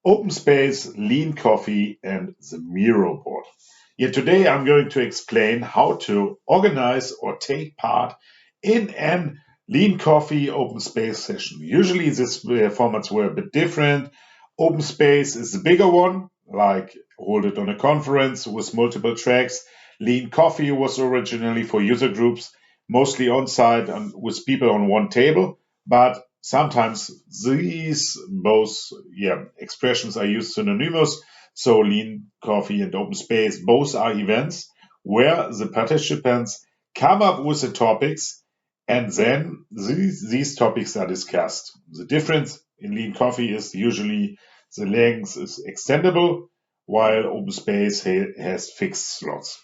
Open space, lean coffee, and the Miro board. Here today I'm going to explain how to organize or take part in an lean coffee open space session. Usually these formats were a bit different. Open space is the bigger one, like hold it on a conference with multiple tracks. Lean coffee was originally for user groups, mostly on site and with people on one table, but sometimes these both expressions are used synonymous. So lean coffee and open space both are events where the participants come up with the topics and then these topics are discussed. The difference in lean coffee is usually the length is extendable while open space has fixed slots.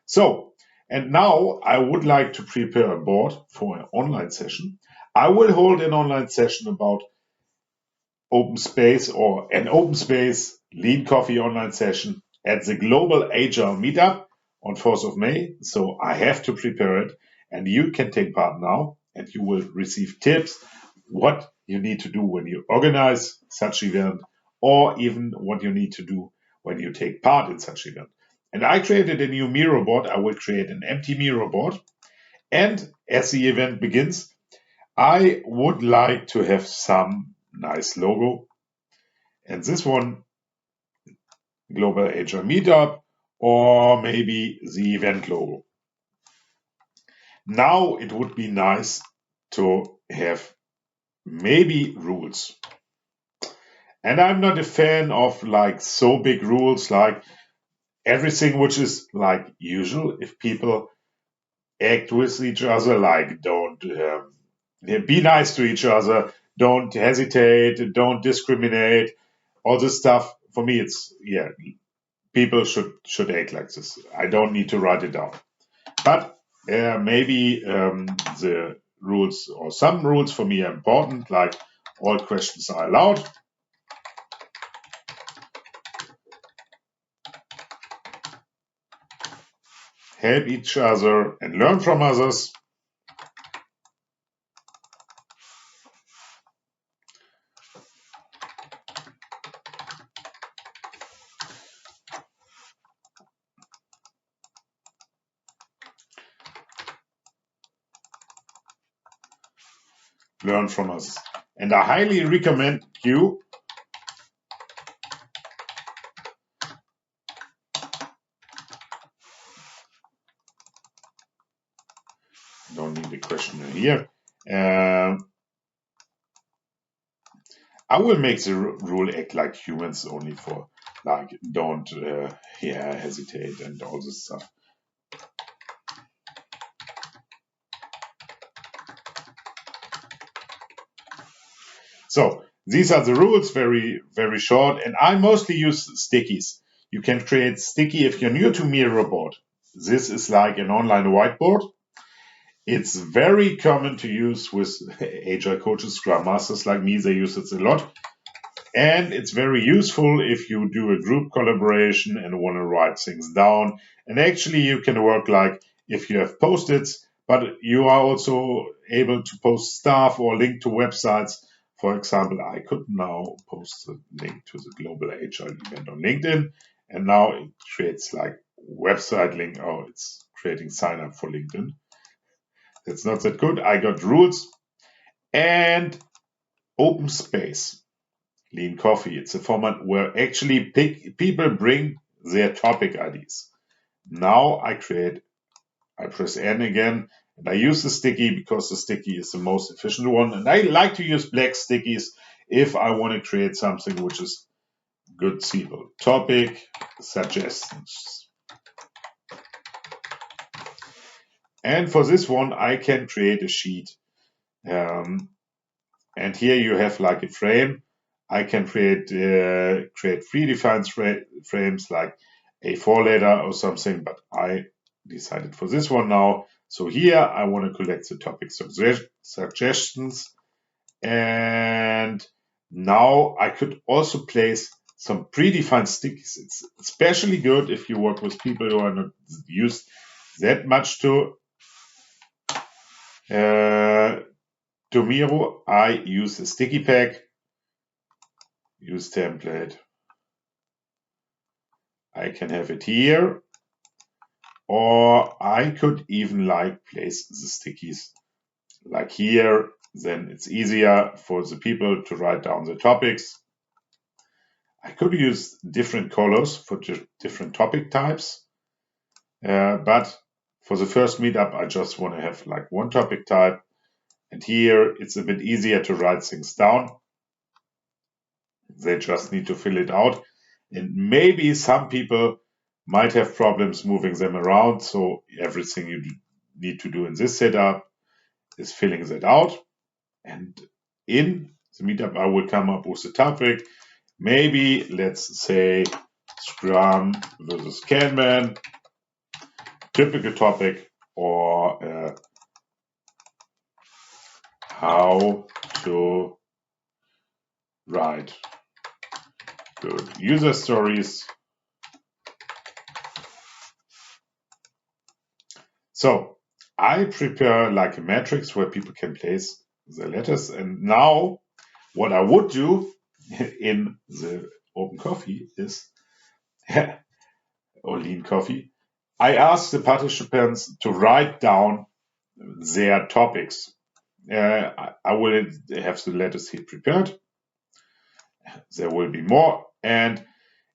So, and now I would like to prepare a board for an online session. I will hold an online session about open space or an open space lean coffee online session at the Global Agile Meetup on 4th of May. So I have to prepare it and you can take part now and you will receive tips what you need to do when you organize such event or even what you need to do when you take part in such event. And I created a new Miro board. I will create an empty Miro board. And as the event begins, I would like to have some nice logo. And this one, Global HR Meetup, or maybe the event logo. Now it would be nice to have maybe rules. And I'm not a fan of like so big rules like everything which is like usual. If people act with each other, like don't be nice to each other, don't hesitate, don't discriminate, all this stuff. For me, it's people should act like this. I don't need to write it down, but maybe the rules or some rules for me are important, like all questions are allowed. Help each other and learn from others. Learn from others. And I highly recommend you don't need a questionnaire here. I will make the rule act like humans only for like don't hesitate and all this stuff. So these are the rules, very, very short. And I mostly use stickies. You can create sticky if you're new to Miro board. This is like an online whiteboard. It's very common to use with agile coaches, scrum masters like me. They use it a lot. And it's very useful if you do a group collaboration and want to write things down. And actually, you can work like if you have post-its, but you are also able to post stuff or link to websites. For example, I could now post a link to the Global HR event on LinkedIn, and now it creates like website link. Oh, it's creating sign up for LinkedIn. That's not that good. I got rules and open space. Lean coffee. It's a format where actually people bring their topic IDs. Now I press N again, and I use the sticky because the sticky is the most efficient one. And I like to use black stickies if I want to create something which is good seeable. Topic suggestions. And for this one, I can create a sheet. And here you have like a frame. I can create predefined frames like a 4-letter or something, but I decided for this one now. So here I want to collect the topic suggestions. And now I could also place some predefined stickies. It's especially good if you work with people who are not used that much to Miro. I use a sticky pack. use template. I can have it here, or I could even like place the stickies like here. Then it's easier for the people to write down the topics. I could use different colors for different topic types, but for the first meetup, I just want to have like one topic type. And here it's a bit easier to write things down. They just need to fill it out. And maybe some people might have problems moving them around. So everything you need to do in this setup is filling that out. And in the meetup, I will come up with a topic. Maybe let's say Scrum versus Kanban, typical topic, or how to write good user stories. So I prepare like a matrix where people can place the letters. And now what I would do in the Open Coffee is, or Lean Coffee, I ask the participants to write down their topics. I will have the letters here prepared. There will be more. And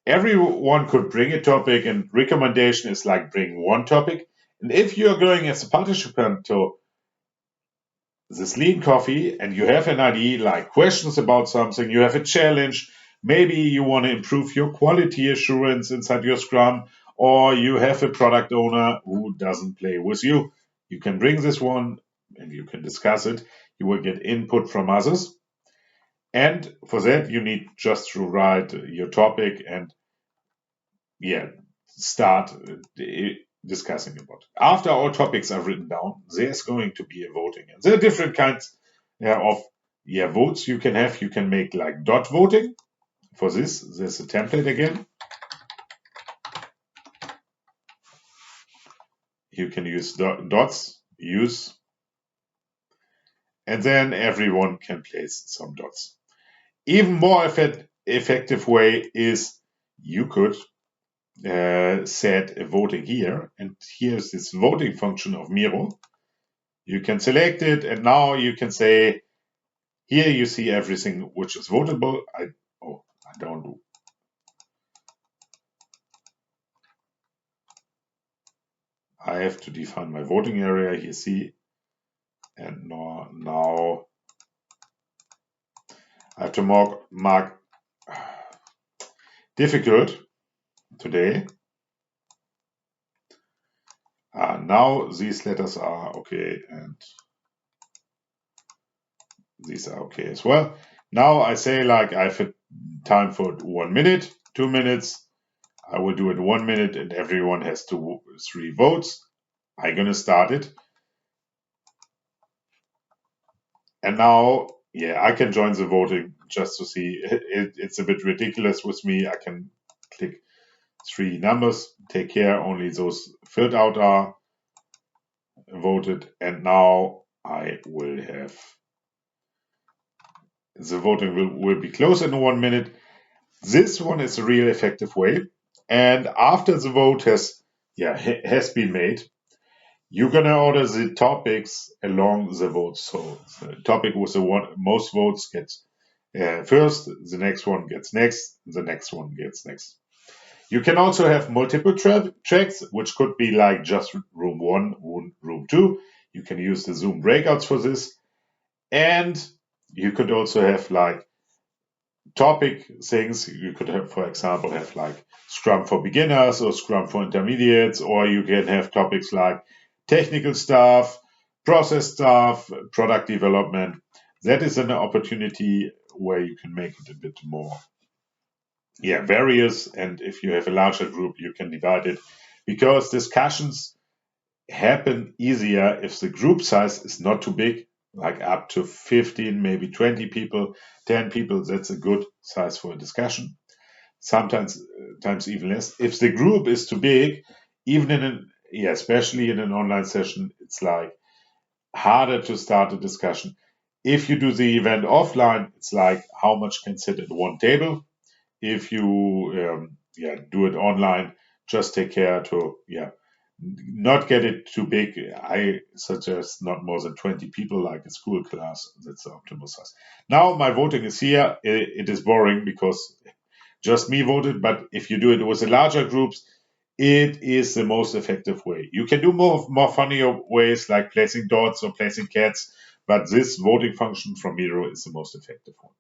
everyone could bring a topic, and recommendation is like bring one topic. And if you're going as a participant to this Lean Coffee and you have an idea like questions about something, you have a challenge, maybe you want to improve your quality assurance inside your Scrum, or you have a product owner who doesn't play with you, you can bring this one and you can discuss it. You will get input from others. And for that, you need just to write your topic and start discussing about it. After all topics are written down, there's going to be a voting. And there are different kinds of votes you can have. You can make like dot voting. For this, there's a template again. You can use dots, and then everyone can place some dots. Even more effective way is you could set a voting here, and here's this voting function of Miro. You can select it, and now you can say, here you see everything which is votable. I don't do. I have to define my voting area here, see, and now I have to mark difficult today. Now these letters are okay, and these are okay as well. Now I say like I have time for 1 minute, 2 minutes. I will do it 1 minute, and everyone has 3 votes. I'm gonna start it. And now, I can join the voting just to see. It's a bit ridiculous with me. I can click 3 numbers, take care, only those filled out are voted. And now I will have, the voting will be closed in 1 minute. This one is a real effective way. And after the vote has been made, you're gonna order the topics along the votes. So the topic with the most votes gets first, the next one gets next, the next one gets next. You can also have multiple tracks, which could be like just room 1, room 2. You can use the Zoom breakouts for this. And you could also have like topic things. You could have, for example, have like Scrum for beginners or Scrum for intermediates, or you can have topics like technical stuff, process stuff, product development. That is an opportunity where you can make it a bit more various. And if you have a larger group, you can divide it, because discussions happen easier if the group size is not too big, like up to 15, maybe 20 people, 10 people. That's a good size for a discussion. Sometimes even less. If the group is too big, even especially in an online session, it's like harder to start a discussion. If you do the event offline, it's like how much can sit at one table. If you do it online, just take care to not get it too big. I suggest not more than 20 people, like a school class. That's the optimal size. Now my voting is here. It is boring because just me voted, but if you do it with the larger groups, it is the most effective way. You can do more funnier ways like placing dots or placing cats, but this voting function from Miro is the most effective one.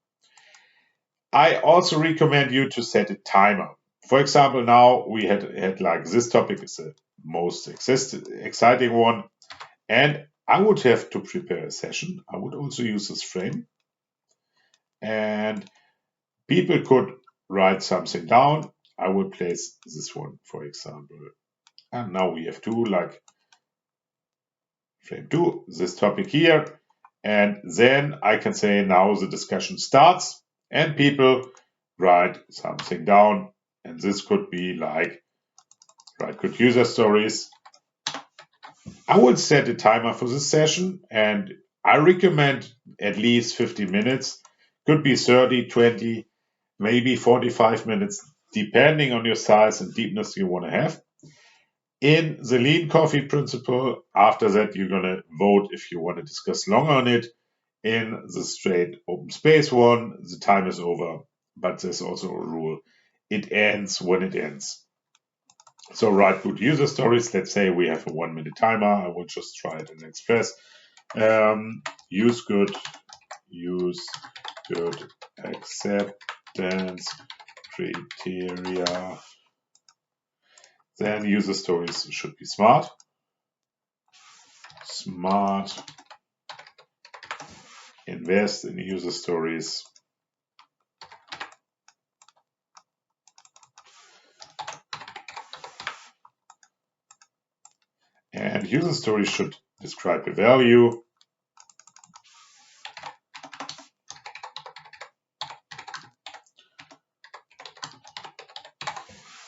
I also recommend you to set a timer. For example, now we had like this topic is the most exciting one, and I would have to prepare a session. I would also use this frame, and people could write something down. I would place this one, for example. And now we have two, like frame two, this topic here. And then I can say now the discussion starts and people write something down. And this could be like write good user stories. I would set a timer for this session and I recommend at least 50 minutes. Could be 30, 20, maybe 45 minutes, depending on your size and deepness you want to have. In the lean coffee principle, after that, you're going to vote if you want to discuss longer on it. In the straight open space one, the time is over, but there's also a rule. It ends when it ends. So write good user stories. Let's say we have a 1 minute timer. I will just try it in Express. Use good acceptance criteria. Then user stories should be smart. Invest in user stories. And user stories should describe the value.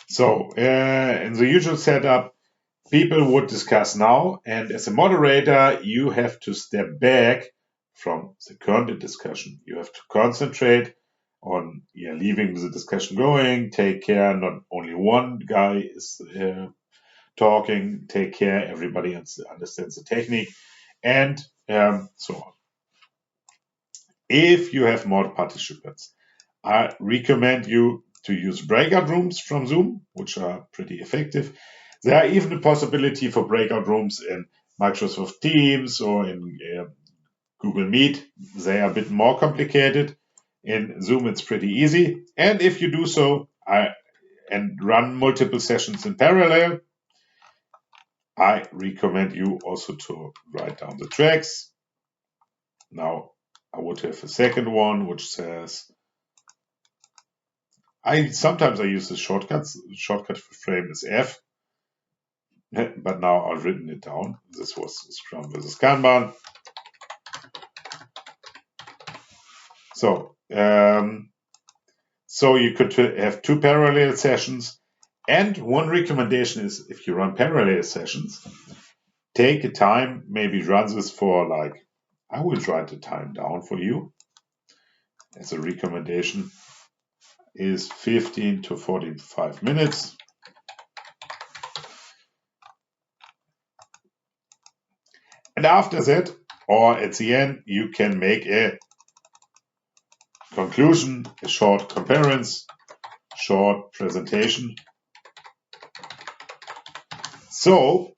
So in the usual setup, people would discuss now, and as a moderator, you have to step back from the current discussion. You have to concentrate on leaving the discussion going, take care not only one guy is talking, take care everybody understands the technique, and so on. If you have more participants, I recommend you to use breakout rooms from Zoom, which are pretty effective. There are even a possibility for breakout rooms in Microsoft Teams or in Google Meet. They are a bit more complicated. In Zoom, it's pretty easy. And if you do so and run multiple sessions in parallel, I recommend you also to write down the tracks. Now, I would have a second one which says, sometimes I use the shortcuts. The shortcut for frame is F, but now I've written it down. This was Scrum versus Kanban. So you could have two parallel sessions. And one recommendation is if you run parallel sessions, take a time, maybe run this for I will write the time down for you. As a recommendation is 15 to 45 minutes. And after that, or at the end, you can make a conclusion, a short comparison, short presentation. So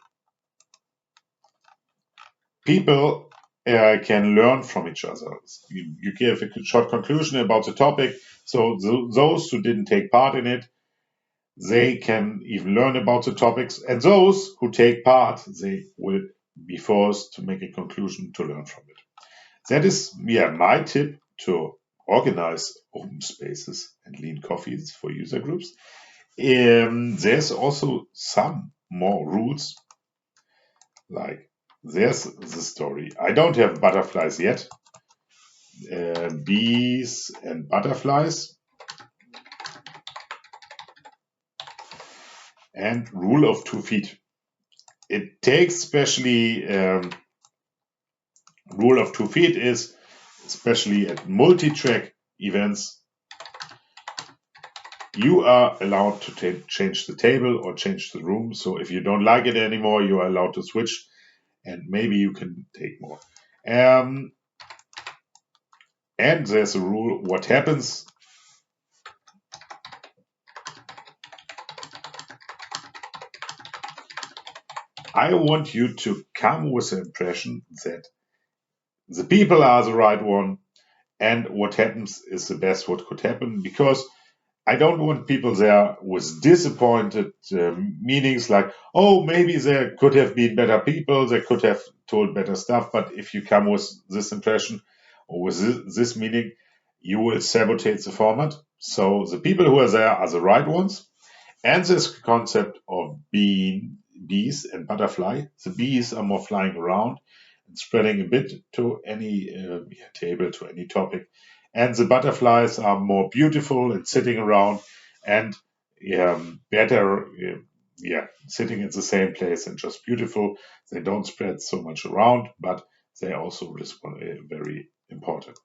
people can learn from each other. You give a short conclusion about the topic. So those who didn't take part in it, they can even learn about the topics. And those who take part, they will be forced to make a conclusion to learn from it. That is, my tip to organize open spaces and lean coffees for user groups. There's also some more rules, like there's the story. I don't have butterflies yet. Bees and butterflies. And rule of 2 feet. It takes especially rule of 2 feet is especially at multi-track events, you are allowed to change the table or change the room. So if you don't like it anymore, you are allowed to switch, and maybe you can take more. And there's a rule, what happens. I want you to come with the impression that the people are the right one, and what happens is the best what could happen, because I don't want people there with disappointed meanings like, oh, maybe there could have been better people, they could have told better stuff. But if you come with this impression or with this meaning, you will sabotage the format. So the people who are there are the right ones. And this concept of bees and butterfly, the bees are more flying around and spreading a bit to any table, to any topic. And the butterflies are more beautiful and sitting around and better, sitting in the same place and just beautiful. They don't spread so much around, but they also respond very important.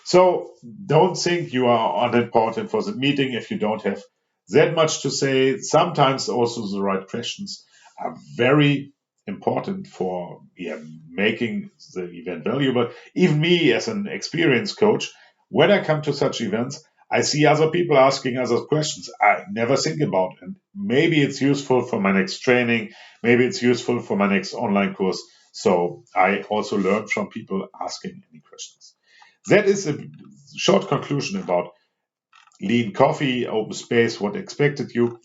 So don't think you are unimportant for the meeting if you don't have that much to say. Sometimes also the right questions are very important for making the event valuable. Even me as an experienced coach, when I come to such events, I see other people asking other questions I never think about. And maybe it's useful for my next training. Maybe it's useful for my next online course. So I also learn from people asking any questions. That is a short conclusion about Lean Coffee, Open Space, what expected you.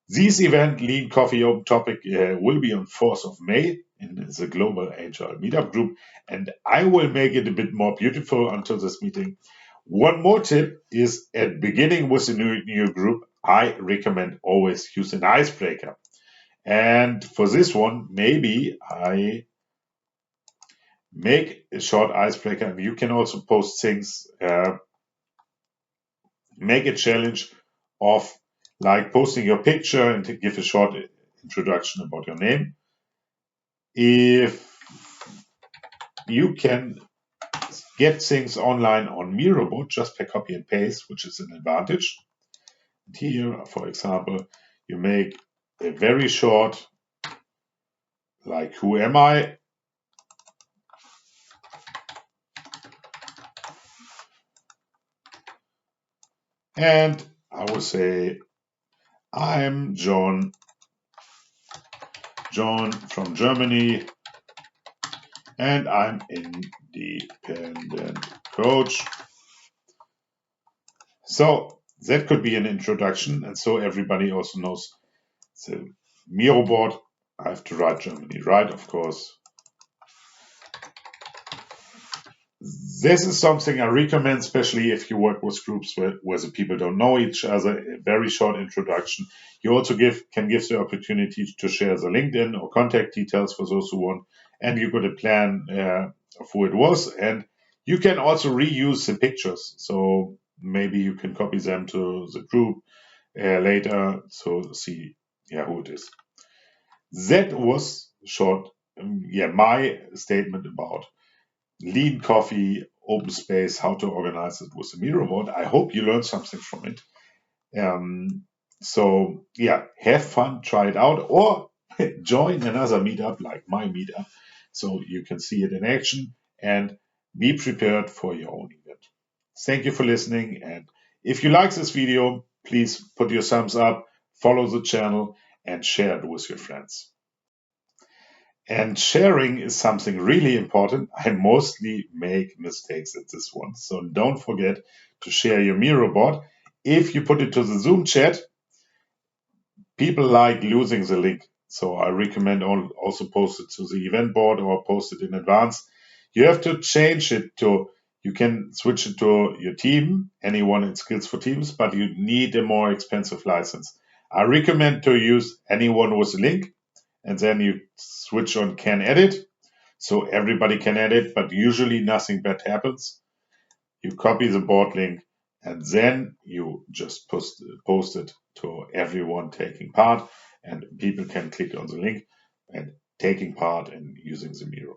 This event, Lean Coffee Open Topic, will be on 4th of May in the Global Agile Meetup Group, and I will make it a bit more beautiful until this meeting. One more tip is at beginning with a new group, I recommend always use an icebreaker. And for this one, maybe I make a short icebreaker, and you can also post things, make a challenge of like posting your picture and to give a short introduction about your name. If you can get things online on Miro, just per copy and paste, which is an advantage. And here, for example, you make a very short, like, who am I? And I will say, I'm John from Germany, and I'm independent coach. So that could be an introduction, and so everybody also knows the Miro board. I have to write Germany, right? Of course. This is something I recommend, especially if you work with groups where the people don't know each other. A very short introduction. You also can give the opportunity to share the LinkedIn or contact details for those who want, and you got a plan of who it was, and you can also reuse the pictures. So maybe you can copy them to the group later, so see who it is. That was short, my statement about Lean Coffee, Open Space, how to organize it with the Miro board. I hope you learned something from it. Have fun, try it out, or join another meetup like my meetup, so you can see it in action and be prepared for your own event. Thank you for listening, and if you like this video, please put your thumbs up, follow the channel, and share it with your friends. And sharing is something really important. I mostly make mistakes at this one. So don't forget to share your Miro board. If you put it to the Zoom chat, people like losing the link. So I recommend also post it to the event board or post it in advance. You have to change it to, you can switch it to your team, anyone in Skills for Teams, but you need a more expensive license. I recommend to use anyone with a link, and then you switch on can edit, so everybody can edit, but usually nothing bad happens. You copy the board link, and then you just post it to everyone taking part, and people can click on the link and taking part in using the Miro.